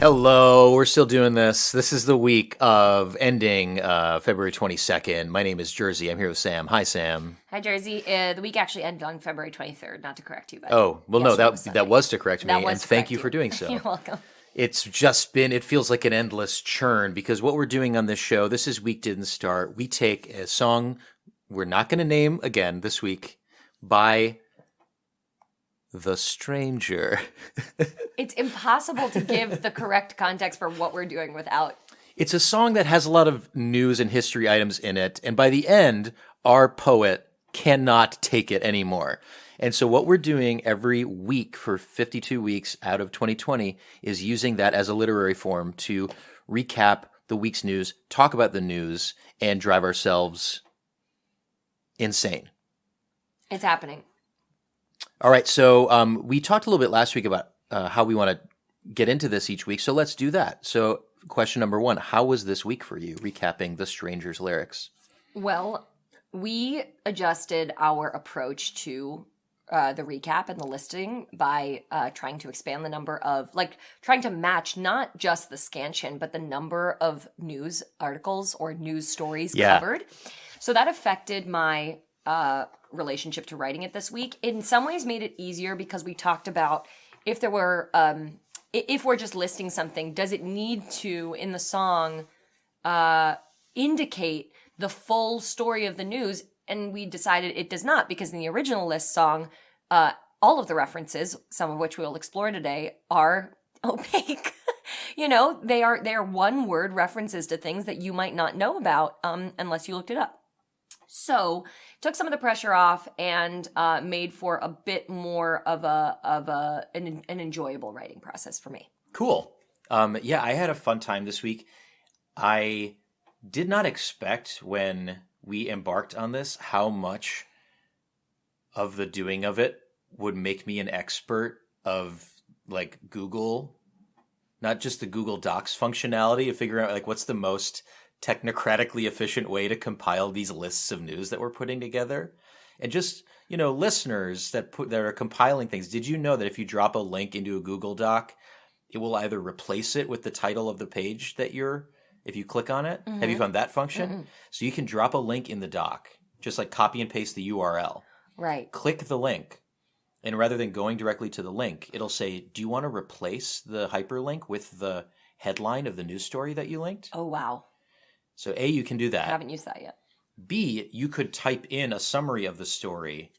Hello, we're still doing this. This is the week of ending February 22nd. My name is Jerzy. I'm here with Sam. Hi, Sam. Hi, Jerzy. The week actually ended on February 23rd, not to correct you, but Oh, well, no, yesterday was that Sunday. was to correct me, That was and to thank correct you for doing so. You're welcome. It's just been, it feels like an endless churn because what we're doing on this show, this is Week Didn't Start. We take a song we're not going to name again this week by The Stranger. It's impossible to give the correct context for what we're doing without. It's a song that has a lot of news and history items in it, and by the end, our poet cannot take it anymore. And so what we're doing every week for 52 weeks out of 2020 is using that as a literary form to recap the week's news, talk about the news, and drive ourselves insane. It's happening. All right, so we talked a little bit last week about how we want to get into this each week, so let's do that. So question number one, how was this week for you, recapping The Stranger's lyrics? Well, we adjusted our approach to the recap and the listing by trying to expand the number of, trying to match not just the scansion, but the number of news articles or news stories covered. So that affected my relationship to writing it this week. In some ways made it easier because we talked about if there were, if we're just listing something, does it need to, in the song, indicate the full story of the news? And we decided it does not, because in the original list song, all of the references, some of which we'll explore today, are opaque. They are one-word references to things that you might not know about unless you looked it up. So took some of the pressure off and made for a bit more of an enjoyable writing process for me. Cool. Yeah, I had a fun time this week. I did not expect when we embarked on this how much of the doing of it would make me an expert of like Google, not just the Google Docs functionality of figuring out like what's the most technocratically efficient way to compile these lists of news that we're putting together. And just, listeners that are compiling things, did you know that if you drop a link into a Google Doc, it will either replace it with the title of the page that if you click on it? Mm-hmm. Have you found that function? Mm-hmm. So you can drop a link in the doc, just like copy and paste the URL. Right. Click the link. And rather than going directly to the link, it'll say, do you want to replace the hyperlink with the headline of the news story that you linked? Oh, wow. So A, you can do that. I haven't used that yet. B, you could type in a summary of the story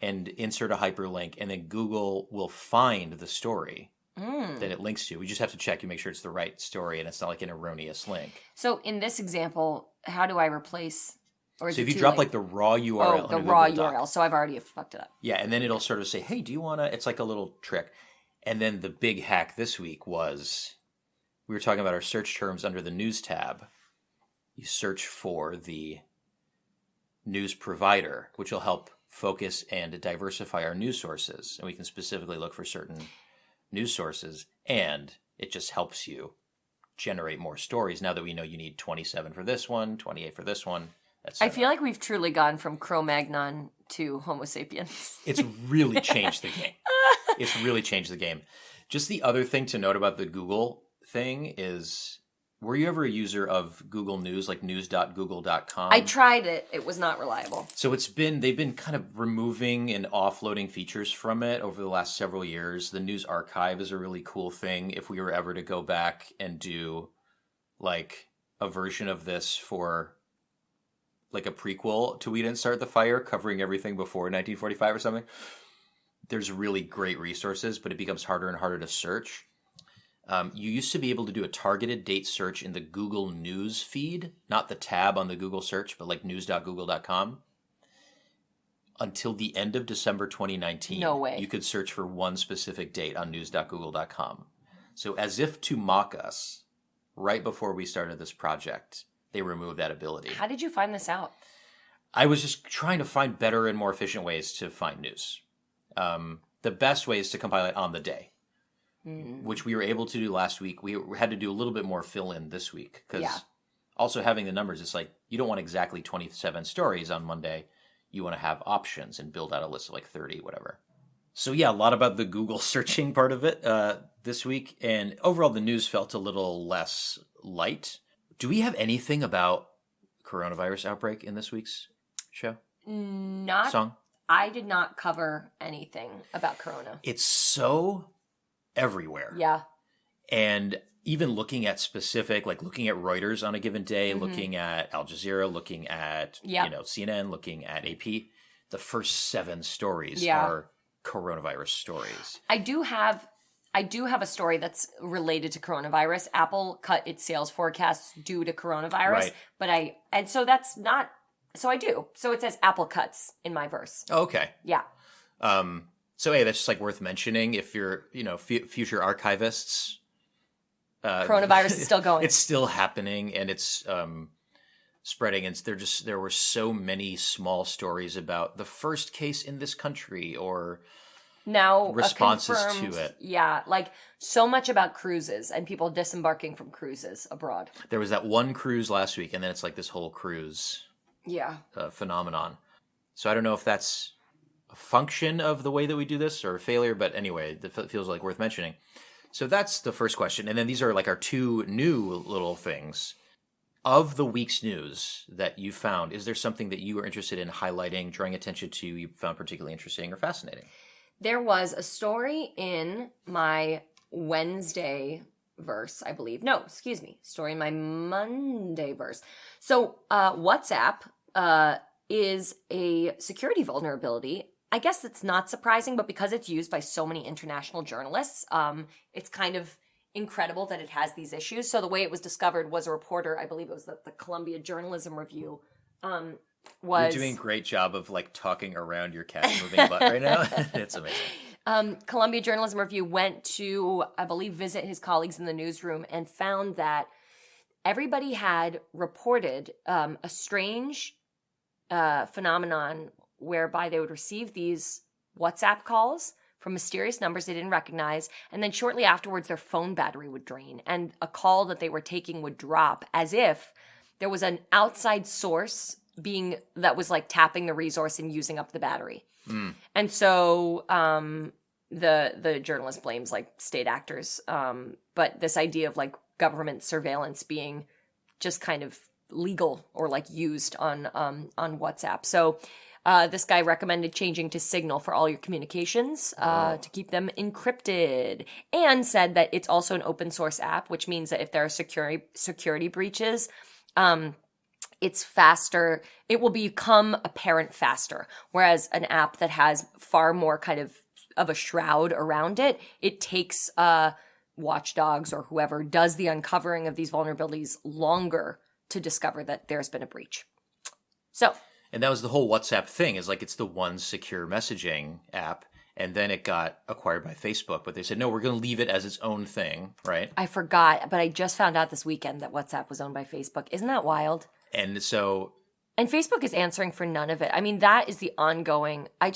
and insert a hyperlink, and then Google will find the story that it links to. We just have to check and make sure it's the right story and it's not like an erroneous link. So in this example, how do I replace? Or so if you drop like the raw URL. Oh, the raw URL. So I've already fucked it up. Yeah, and then it'll sort of say, hey, do you want to? It's like a little trick. And then the big hack this week was we were talking about our search terms under the news tab. You search for the news provider, which will help focus and diversify our news sources. And we can specifically look for certain news sources, and it just helps you generate more stories now that we know you need 27 for this one, 28 for this one, etc. I feel like we've truly gone from Cro-Magnon to Homo sapiens. It's really changed the game. It's really changed the game. Just the other thing to note about the Google thing is, were you ever a user of Google News, like news.google.com? I tried it. It was not reliable. So they've been kind of removing and offloading features from it over the last several years. The news archive is a really cool thing. If we were ever to go back and do like a version of this for like a prequel to We Didn't Start the Fire, covering everything before 1945 or something, there's really great resources, but it becomes harder and harder to search. You used to be able to do a targeted date search in the Google News feed, not the tab on the Google search, but like news.google.com. Until the end of December 2019, no way, you could search for one specific date on news.google.com. So as if to mock us, right before we started this project, they removed that ability. How did you find this out? I was just trying to find better and more efficient ways to find news. The best way is to compile it on the day, which we were able to do last week. We had to do a little bit more fill-in this week because also having the numbers, it's like you don't want exactly 27 stories on Monday. You want to have options and build out a list of like 30, whatever. So yeah, a lot about the Google searching part of it this week, and overall the news felt a little less light. Do we have anything about coronavirus outbreak in this week's show? Not. Song? I did not cover anything about Corona. It's so everywhere. Yeah. And even looking at specific, like looking at Reuters on a given day, looking at Al Jazeera, looking at CNN, looking at AP, the first 7 stories are coronavirus stories. I do have a story that's related to coronavirus. Apple cut its sales forecasts due to coronavirus, right. So I do. So it says Apple cuts in my verse. Oh, okay. Yeah. So hey, that's just like worth mentioning if you're, future archivists. Coronavirus is still going. It's still happening, and it's spreading. And there were so many small stories about the first case in this country, or now responses to it. Yeah, like so much about cruises and people disembarking from cruises abroad. There was that one cruise last week, and then it's like this whole cruise phenomenon. So I don't know if that's a function of the way that we do this or a failure, but anyway, it feels like worth mentioning. So that's the first question. And then these are like our 2 new little things. Of the week's news that you found, is there something that you were interested in highlighting, drawing attention to, you found particularly interesting or fascinating? There was a story in my Wednesday verse, I believe. No, excuse me. Story in my Monday verse. So WhatsApp is a security vulnerability. I guess it's not surprising, but because it's used by so many international journalists, it's kind of incredible that it has these issues. So the way it was discovered was a reporter, I believe it was the Columbia Journalism Review, You're doing a great job of like talking around your cat moving butt right now. It's amazing. Columbia Journalism Review went to, I believe, visit his colleagues in the newsroom and found that everybody had reported a strange phenomenon whereby they would receive these WhatsApp calls from mysterious numbers they didn't recognize, and then shortly afterwards their phone battery would drain and a call that they were taking would drop, as if there was an outside source that was like tapping the resource and using up the battery. And so the journalist blames like state actors, but this idea of like government surveillance being just kind of legal or like used on WhatsApp. So this guy recommended changing to Signal for all your communications to keep them encrypted, and said that it's also an open source app, which means that if there are security breaches, it's faster. It will become apparent faster. Whereas an app that has far more kind of a shroud around it, it takes watchdogs or whoever does the uncovering of these vulnerabilities longer to discover that there's been a breach. So. And that was the whole WhatsApp thing, is like it's the one secure messaging app, and then it got acquired by Facebook, but they said, no, we're going to leave it as its own thing, right? I forgot, but I just found out this weekend that WhatsApp was owned by Facebook. Isn't that wild? And so... And Facebook is answering for none of it. I mean, that is the ongoing... I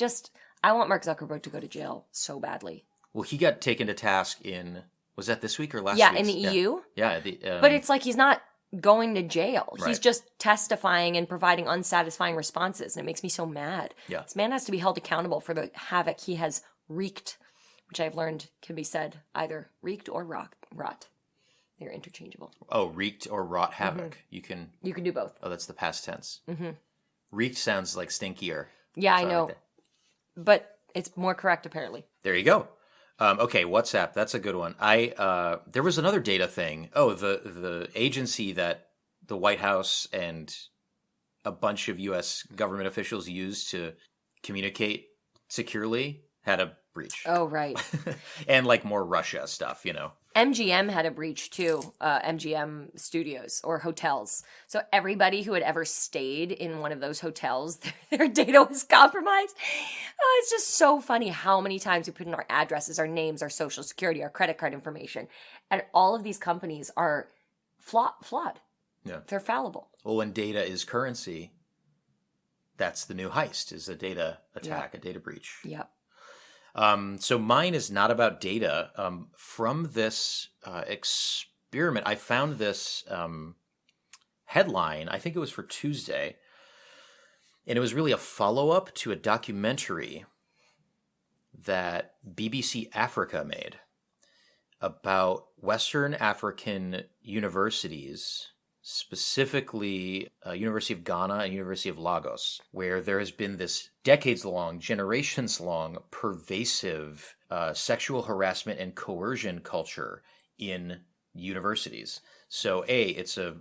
want Mark Zuckerberg to go to jail so badly. Well, he got taken to task in... Was that this week or last week? Yeah, in the EU? Yeah. But it's like he's not going to jail. Right. He's just testifying and providing unsatisfying responses, and it makes me so mad. Yeah. This man has to be held accountable for the havoc he has wreaked, which I've learned can be said either wreaked or rot. They're interchangeable. Oh, wreaked or wrought havoc. Mm-hmm. You can do both. Oh, that's the past tense. Mm-hmm. Wreaked sounds like stinkier. Yeah, so I know. But it's more correct, apparently. There you go. Okay, WhatsApp. That's a good one. There was another data thing. Oh, the agency that the White House and a bunch of U.S. government officials used to communicate securely had a breach. Oh, right. And like more Russia stuff, MGM had a breach too, MGM studios or hotels. So everybody who had ever stayed in one of those hotels, their data was compromised. Oh, it's just so funny how many times we put in our addresses, our names, our social security, our credit card information. And all of these companies are flawed. Yeah. They're fallible. Well, when data is currency, that's the new heist, is a data attack, a data breach. Yep. So mine is not about data. From this experiment, I found this headline. I think it was for Tuesday. And it was really a follow-up to a documentary that BBC Africa made about Western African universities, specifically University of Ghana and University of Lagos, where there has been this decades-long, generations-long, pervasive sexual harassment and coercion culture in universities. So, it's a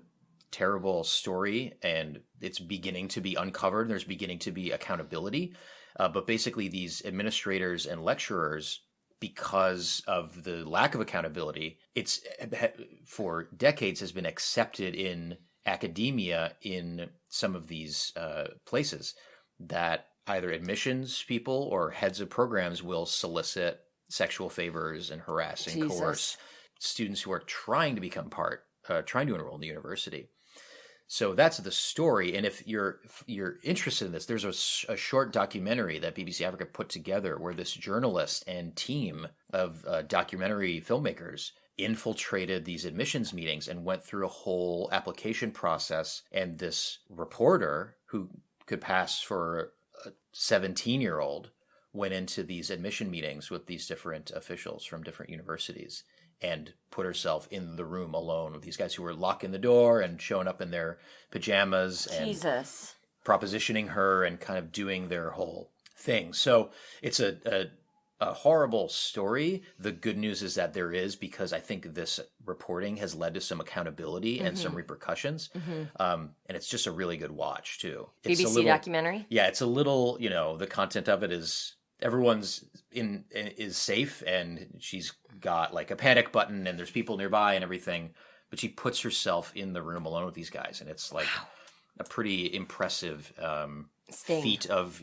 terrible story, and it's beginning to be uncovered. There's beginning to be accountability. But basically, these administrators and lecturers, because of the lack of accountability, it's for decades has been accepted in academia in some of these places that either admissions people or heads of programs will solicit sexual favors and harass and coerce students who are trying to become trying to enroll in the university. So that's the story. And if you're interested in this, there's a short documentary that BBC Africa put together where this journalist and team of documentary filmmakers infiltrated these admissions meetings and went through a whole application process. And this reporter, who could pass for a 17-year-old, went into these admission meetings with these different officials from different universities and put herself in the room alone with these guys who were locking the door and showing up in their pajamas and propositioning her and kind of doing their whole thing. So it's a horrible story. The good news is that there is, because I think this reporting has led to some accountability and some repercussions. And it's just a really good watch too. It's BBC documentary? Yeah, it's a little, the content of it is everyone's is safe, and she's got like a panic button and there's people nearby and everything, but she puts herself in the room alone with these guys, and it's like a pretty impressive feat of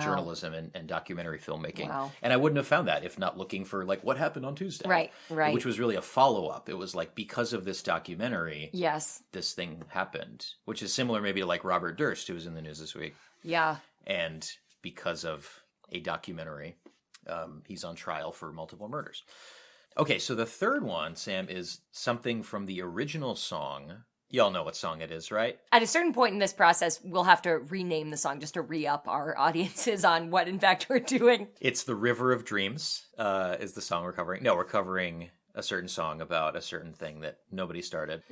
journalism and documentary filmmaking. And I wouldn't have found that if not looking for like what happened on Tuesday, right, which was really a follow-up. It was like, because of this documentary, this thing happened, which is similar maybe to like Robert Durst, who was in the news this week. And because of a documentary, he's on trial for multiple murders. Okay, so the third one, Sam, is something from the original song. Y'all know what song it is, right? At a certain point in this process, we'll have to rename the song just to re-up our audiences on what, in fact, we're doing. It's The River of Dreams is the song we're covering. No, we're covering a certain song about a certain thing that nobody started.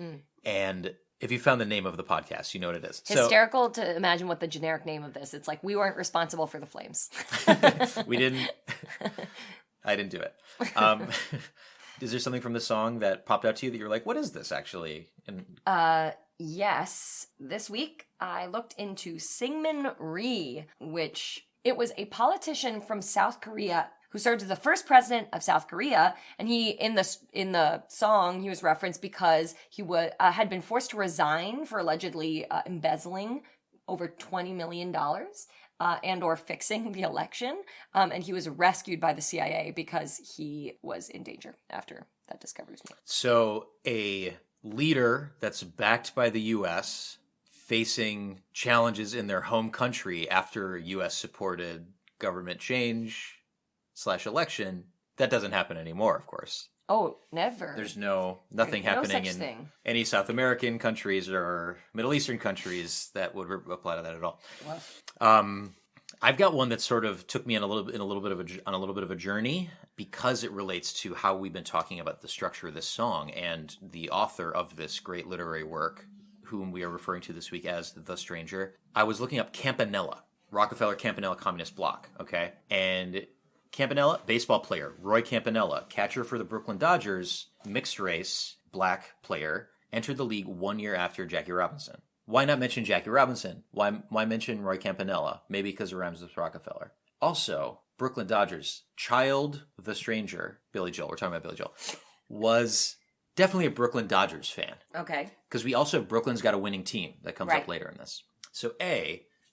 And if you found the name of the podcast, you know what it is. Hysterical to imagine what the generic name of this. It's like, we weren't responsible for the flames. We didn't. I didn't do it. Is there something from the song that popped out to you that you're like, what is this actually? Yes. This week, I looked into Syngman Rhee, which it was a politician from South Korea who served as the first president of South Korea. And he, in the song, he was referenced because he had been forced to resign for allegedly embezzling over $20 million and or fixing the election. And he was rescued by the CIA because he was in danger after that discovery was made. So a leader that's backed by the U.S. facing challenges in their home country after U.S.-supported government change / election, that doesn't happen anymore, of course. Oh, never. There's nothing happening in any South American countries or Middle Eastern countries that would apply to that at all. Wow. I've got one that sort of took me on a little bit of a journey, because it relates to how we've been talking about the structure of this song and the author of this great literary work, whom we are referring to this week as The Stranger. I was looking up Campanella, Rockefeller Campanella Communist Bloc, okay? And Campanella, baseball player. Roy Campanella, catcher for the Brooklyn Dodgers, mixed race, black player, entered the league 1 year after Jackie Robinson. Why not mention Jackie Robinson? Why mention Roy Campanella? Maybe because it rhymes with Rockefeller. Also, Brooklyn Dodgers, child The Stranger, Billy Joel, we're talking about Billy Joel, was definitely a Brooklyn Dodgers fan. Okay. Because we also have Brooklyn's Got a Winning Team that comes up later in this. So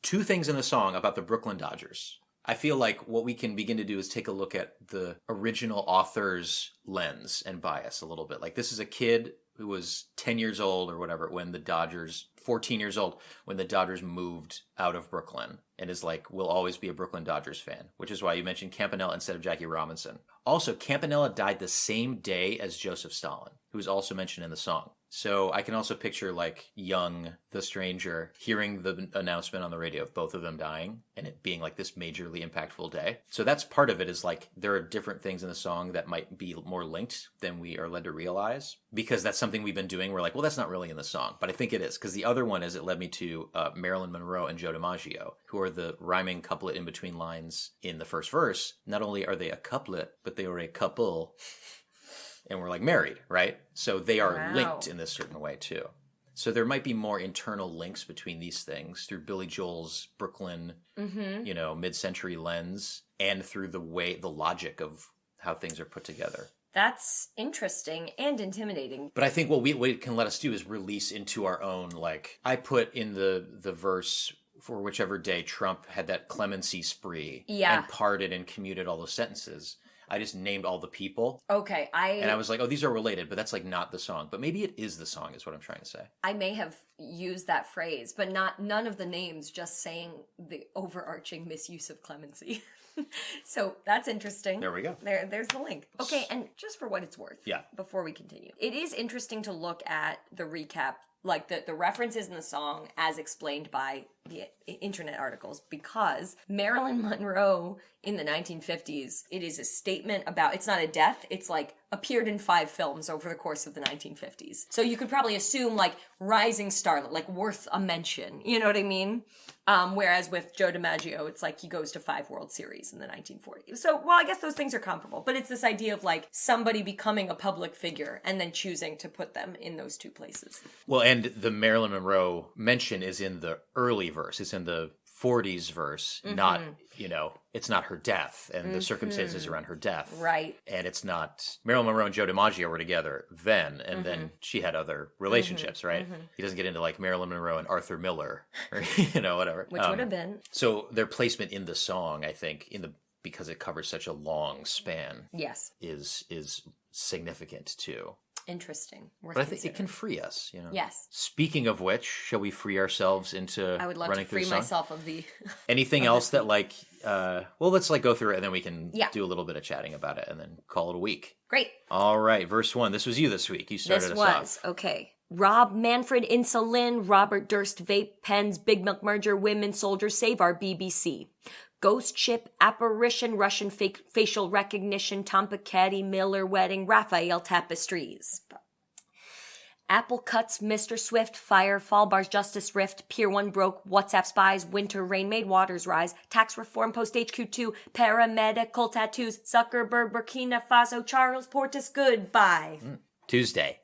two things in the song about the Brooklyn Dodgers. I feel like what we can begin to do is take a look at the original author's lens and bias a little bit. Like, this is a kid who was 10 years old or whatever when the Dodgers, 14 years old, when the Dodgers moved out of Brooklyn, and is like, will always be a Brooklyn Dodgers fan, which is why you mentioned Campanella instead of Jackie Robinson. Also, Campanella died the same day as Joseph Stalin, who was also mentioned in the song. So I can also picture like young, the stranger, hearing the announcement on the radio of both of them dying and it being like this majorly impactful day. So that's part of it, is like there are different things in the song that might be more linked than we are led to realize, because that's something we've been doing. We're like, well, that's not really in the song, but I think it is, because the other one is it led me to Marilyn Monroe and Joe DiMaggio, who are the rhyming couplet in between lines in the first verse. Not only are they a couplet, but they are a couple. And we're like married, right? So they are linked in this certain way too. So there might be more internal links between these things through Billy Joel's Brooklyn, mid-century lens, and through the logic of how things are put together. That's interesting and intimidating. But I think what it can let us do is release into our own, like, I put in the verse for whichever day Trump had that clemency spree and parted and commuted all those sentences. I just named all the people. Okay, And I was like, oh, these are related, but that's like not the song. But maybe it is the song, is what I'm trying to say. I may have used that phrase, but none of the names, just saying the overarching misuse of clemency. So that's interesting. There we go. There's the link. Okay, and just for what it's worth, before we continue, it is interesting to look at the recap, like the references in the song as explained by the internet articles, because Marilyn Monroe in the 1950s, it is a statement about, it's not a death, it's like appeared in 5 films over the course of the 1950s. So you could probably assume like rising starlet, like worth a mention, you know what I mean? Whereas with Joe DiMaggio, it's like he goes to 5 World Series in the 1940s. So, well, I guess those things are comparable, but it's this idea of like somebody becoming a public figure and then choosing to put them in those 2 places. Well, and the Marilyn Monroe mention is in the early verse. It's in the 40s verse, not, it's not her death and the circumstances around her death. Right. And it's not, Marilyn Monroe and Joe DiMaggio were together then, and then she had other relationships, right? He doesn't get into like Marilyn Monroe and Arthur Miller, or, whatever. Which would have been. So their placement in the song, I think, because it covers such a long span. Yes. Is significant too. Interesting. But I think it can free us, Yes. Speaking of which, shall we free ourselves into I would love running to free through the song? myself of the... Anything else that like, let's like go through it and then we can do a little bit of chatting about it and then call it a week. Great. All right, verse 1. This was you this week. You started us off. Okay. Rob Manfred Insulin, Robert Durst Vape Pens, Big Milk Merger, Women Soldiers Save Our BBC. Ghost Ship, Apparition, Russian Facial Recognition, Tom Piketty, Miller Wedding, Raphael Tapestries. Apple Cuts, Mr. Swift, Fire, Fall Bars, Justice Rift, Pier 1 Broke, WhatsApp Spies, Winter Rain Made Waters Rise, Tax Reform, Post HQ2, Paramedical Tattoos, Zuckerberg, Burkina Faso, Charles Portis, Goodbye. Tuesday.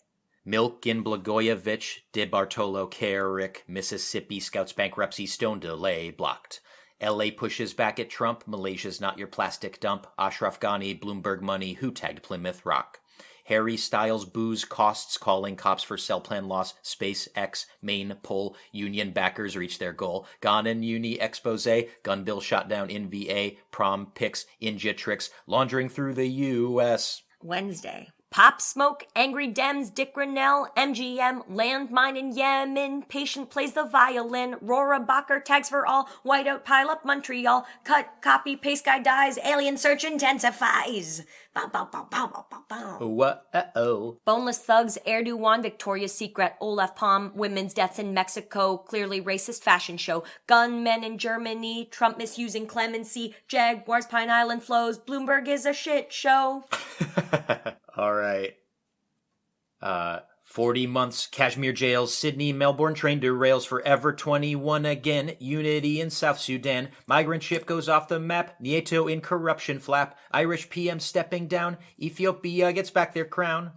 Milkin, Blagojevich, De Bartolo, Carrick, Mississippi, Scouts Bankruptcy, Stone Delay, Blocked. LA pushes back at Trump, Malaysia's not your plastic dump, Ashraf Ghani, Bloomberg Money, who tagged Plymouth Rock. Harry Styles, booze costs, calling cops for cell plan loss, SpaceX, Maine poll, union backers reach their goal, Gone in Uni expose, gun bill shot down in VA, prom pics, Injitrix, laundering through the U.S. Wednesday. Pop Smoke, Angry Dems, Dick Grinnell, MGM, Landmine in Yemen, Patient plays the violin, Rora Bacher, Tags for All, Whiteout Pile Up Montreal, Cut, Copy, Paste Guy dies, Alien Search intensifies. Bow, bow, bow, bow, bow, bow, bow. Whoa. Boneless Thugs, Erdogan, Victoria's Secret, Olaf Palm, Women's Deaths in Mexico, Clearly Racist Fashion Show, Gunmen in Germany, Trump misusing clemency, Jaguars, Pine Island flows, Bloomberg is a shit show. All right. 40 months, Kashmir jails, Sydney, Melbourne train derails, forever 21 again, unity in South Sudan, migrant ship goes off the map, Nieto in corruption flap, Irish PM stepping down, Ethiopia gets back their crown.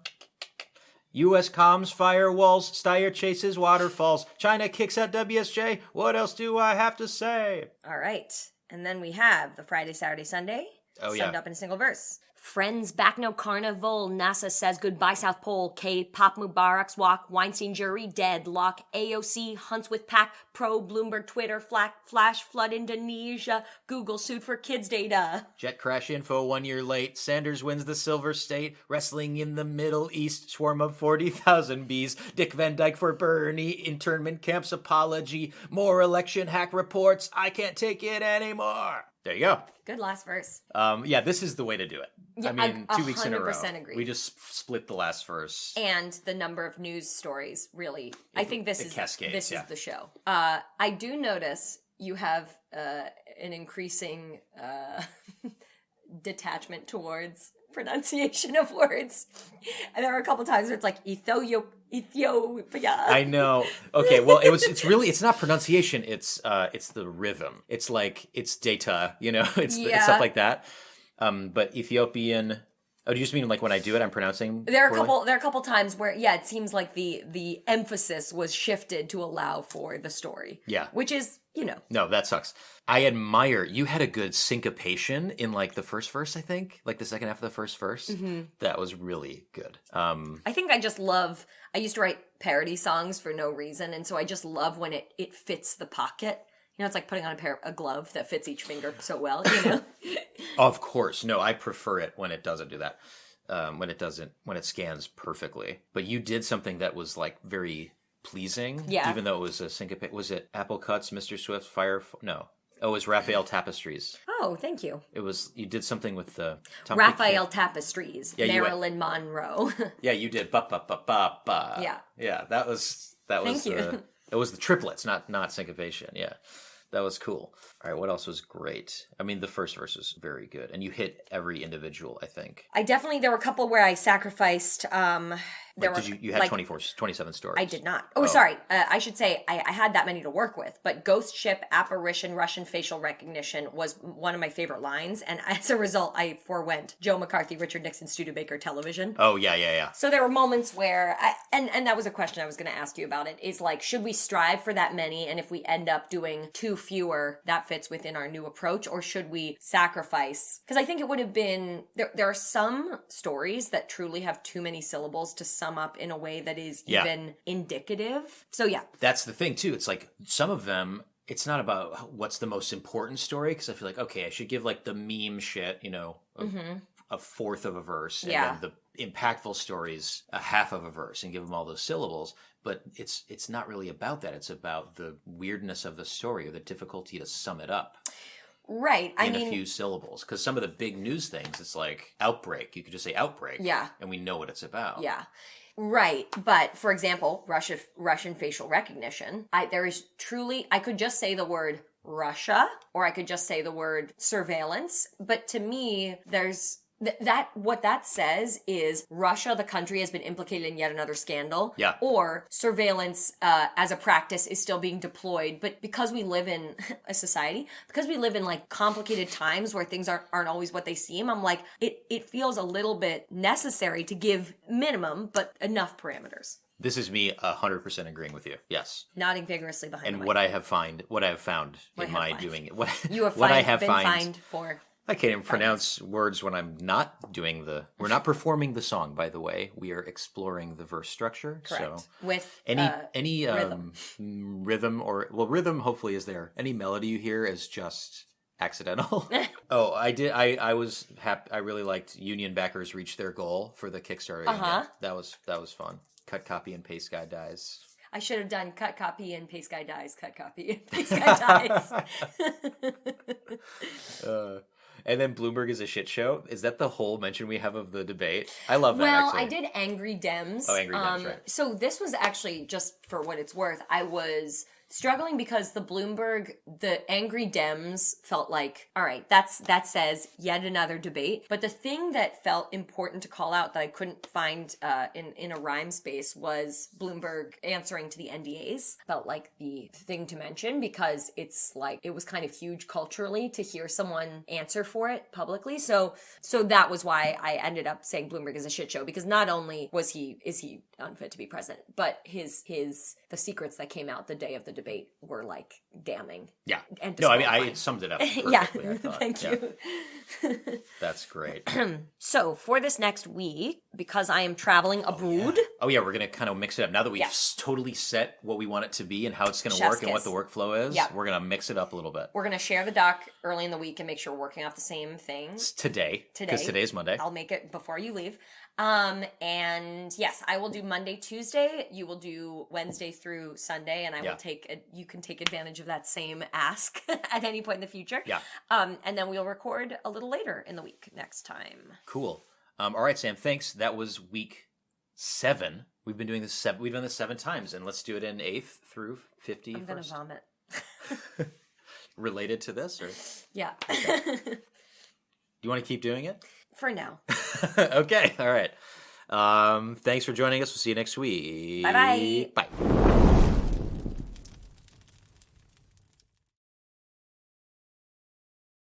U.S. comms, firewalls, Steyer chases waterfalls, China kicks at WSJ, what else do I have to say? All right. And then we have the Friday, Saturday, Sunday, summed up in a single verse. Friends back no carnival, NASA says goodbye South Pole, K-pop Mubarak's walk, Weinstein jury deadlock, AOC hunts with PAC, pro Bloomberg Twitter, flash flood Indonesia, Google sued for kids data. Jet crash info 1 year late, Sanders wins the Silver State, wrestling in the Middle East, swarm of 40,000 bees, Dick Van Dyke for Bernie, internment camps apology, more election hack reports, I can't take it anymore. There you go. Good last verse. Yeah, this is the way to do it. Yeah, I mean, 2 weeks in a row. 100% agree. We just split the last verse. And the number of news stories, really. I think this is the show. I do notice you have an increasing detachment towards pronunciation of words. And there are a couple times where it's like Ethiopia. I know. Okay, well, it's not pronunciation. It's the rhythm. It's like it's data. It's stuff like that. But Ethiopian. Oh, do you just mean like when I do it, I'm pronouncing? There are a couple times where it seems like the emphasis was shifted to allow for the story. Yeah, which is No, that sucks. I admire you had a good syncopation in like the first verse. I think like the second half of the first verse. Mm-hmm. That was really good. I think I just love. I used to write parody songs for no reason, and so I just love when it fits the pocket. It's like putting on a glove that fits each finger so well, Of course. No, I prefer it when it doesn't do that. When it scans perfectly. But you did something that was like very pleasing. Yeah. Even though it was a syncopate. Was it Apple Cuts, Mr. Swift, Fire? No. Oh, it was Raphael Tapestries. Oh, thank you. You did something with the... Raphael Tapestries. Yeah, Marilyn Monroe. Yeah, you did. Ba, ba, ba, ba, ba. Yeah. Yeah, that was... Thank you. It was the triplets, not syncopation. Yeah. That was cool. All right, what else was great? I mean, the first verse was very good, and you hit every individual, I think. There were a couple where I sacrificed, you had 27 stories. I did not. Oh, sorry. I should say I had that many to work with, but ghost ship, apparition, Russian facial recognition was one of my favorite lines, and as a result, I forewent Joe McCarthy, Richard Nixon, Studebaker television. Oh, yeah. So there were moments where, and that was a question I was going to ask you about it, is like, should we strive for that many, and if we end up doing too fewer, that fits within our new approach, or should we sacrifice? Because I think it would have been, there are some stories that truly have too many syllables to sum up in a way that is even indicative. So yeah. That's the thing too. It's like some of them, it's not about what's the most important story, because I feel like, okay, I should give like the meme shit, a fourth of a verse, and then the impactful stories a half of a verse, and give them all those syllables. But it's not really about that. It's about the weirdness of the story or the difficulty to sum it up. Right. In a few syllables. Because some of the big news things, it's like outbreak. You could just say outbreak. Yeah. And we know what it's about. Yeah. Right. But for example, Russian facial recognition, I could just say the word Russia, or I could just say the word surveillance. But to me, there's what that says is Russia, the country, has been implicated in yet another scandal. Yeah. Or surveillance as a practice is still being deployed. But because we live in a society, because we live in like complicated times where things aren't always what they seem, I'm like, it feels a little bit necessary to give minimum, but enough parameters. This is me 100% agreeing with you. Yes. Nodding vigorously behind and the mic. what I have found in my doing it. You have been fined for... I can't even pronounce words when I'm not doing we're not performing the song, by the way. We are exploring the verse structure. Correct. So with any rhythm rhythm hopefully is there. Any melody you hear is just accidental. Oh, I did. I was happy. I really liked union backers reach their goal for the Kickstarter. Uh-huh. That was fun. Cut, copy, and paste guy dies. I should have done cut, copy, and paste guy dies. Cut, copy, and paste guy dies. And then Bloomberg is a shit show. Is that the whole mention we have of the debate? I love that, Well, actually. I did Angry Dems. Oh, Angry Dems, right. So this was actually, just for what it's worth, I was struggling because the Angry Dems felt like, all right, that says yet another debate. But the thing that felt important to call out that I couldn't find in a rhyme space was Bloomberg answering to the NDAs. Felt like the thing to mention because it's like, it was kind of huge culturally to hear someone answer for it publicly. So that was why I ended up saying Bloomberg is a shit show, because not only is he unfit to be president, but the secrets that came out the day of the debate were like damning. Yeah. And no, I mean, I summed it up perfectly, yeah. I thought. Thank you. That's great. So for this next week, because I am traveling abroad. Oh yeah, we're going to kind of mix it up. Now that we've totally set what we want it to be and how it's going to work and what the workflow is, we're going to mix it up a little bit. We're going to share the doc early in the week and make sure we're working off the same things. Today. Because today is Monday. I'll make it before you leave. And yes, I will do Monday, Tuesday. You will do Wednesday through Sunday, and you can take advantage of that same ask at any point in the future. Yeah. And then we'll record a little later in the week next time. Cool. All right, Sam, thanks. That was week 7. We've been doing this 7. We've done this 7 times, and let's do it in 8th through 50. I'm going to vomit. Related to this, or? Yeah. Okay. Do you want to keep doing it? For now. Okay. All right. Thanks for joining us. We'll see you next week. Bye-bye. Bye.